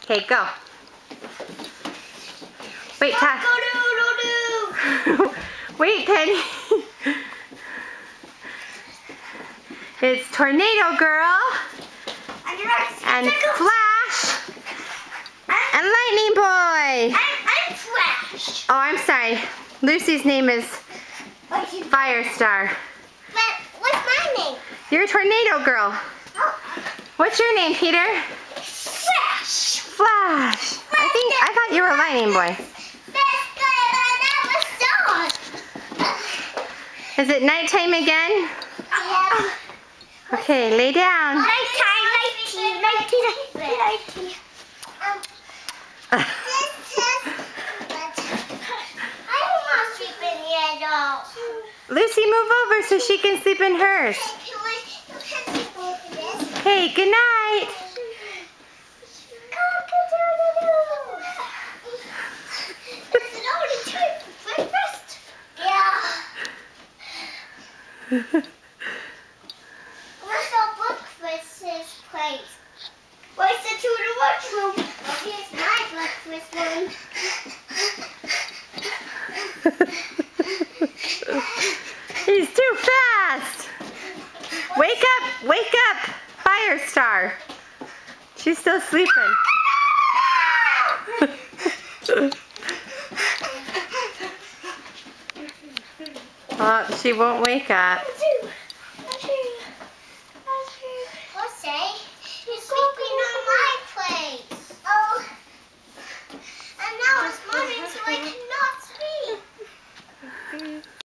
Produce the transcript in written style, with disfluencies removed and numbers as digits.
Okay, go. Wait, Ty. Wait, Penny. It's Tornado Girl. And Flash. And Lightning Boy. I'm Flash. Oh, I'm sorry. Lucy's name is Firestar. But what's my name? You're Tornado Girl. Oh. What's your name, Peter? Flash. Flash. I thought you were Lightning Boy. Is it nighttime again? Yeah. Okay, lay down. Nighttime, nighty. I don't want to sleep in here though. Lucy, move over so she can sleep in hers. Hey, good night. Where's the breakfast place? Where's the to the washroom? Oh, here's my breakfast one. He's too fast. Wake up, Firestar. She's still sleeping. Oh, she won't wake up.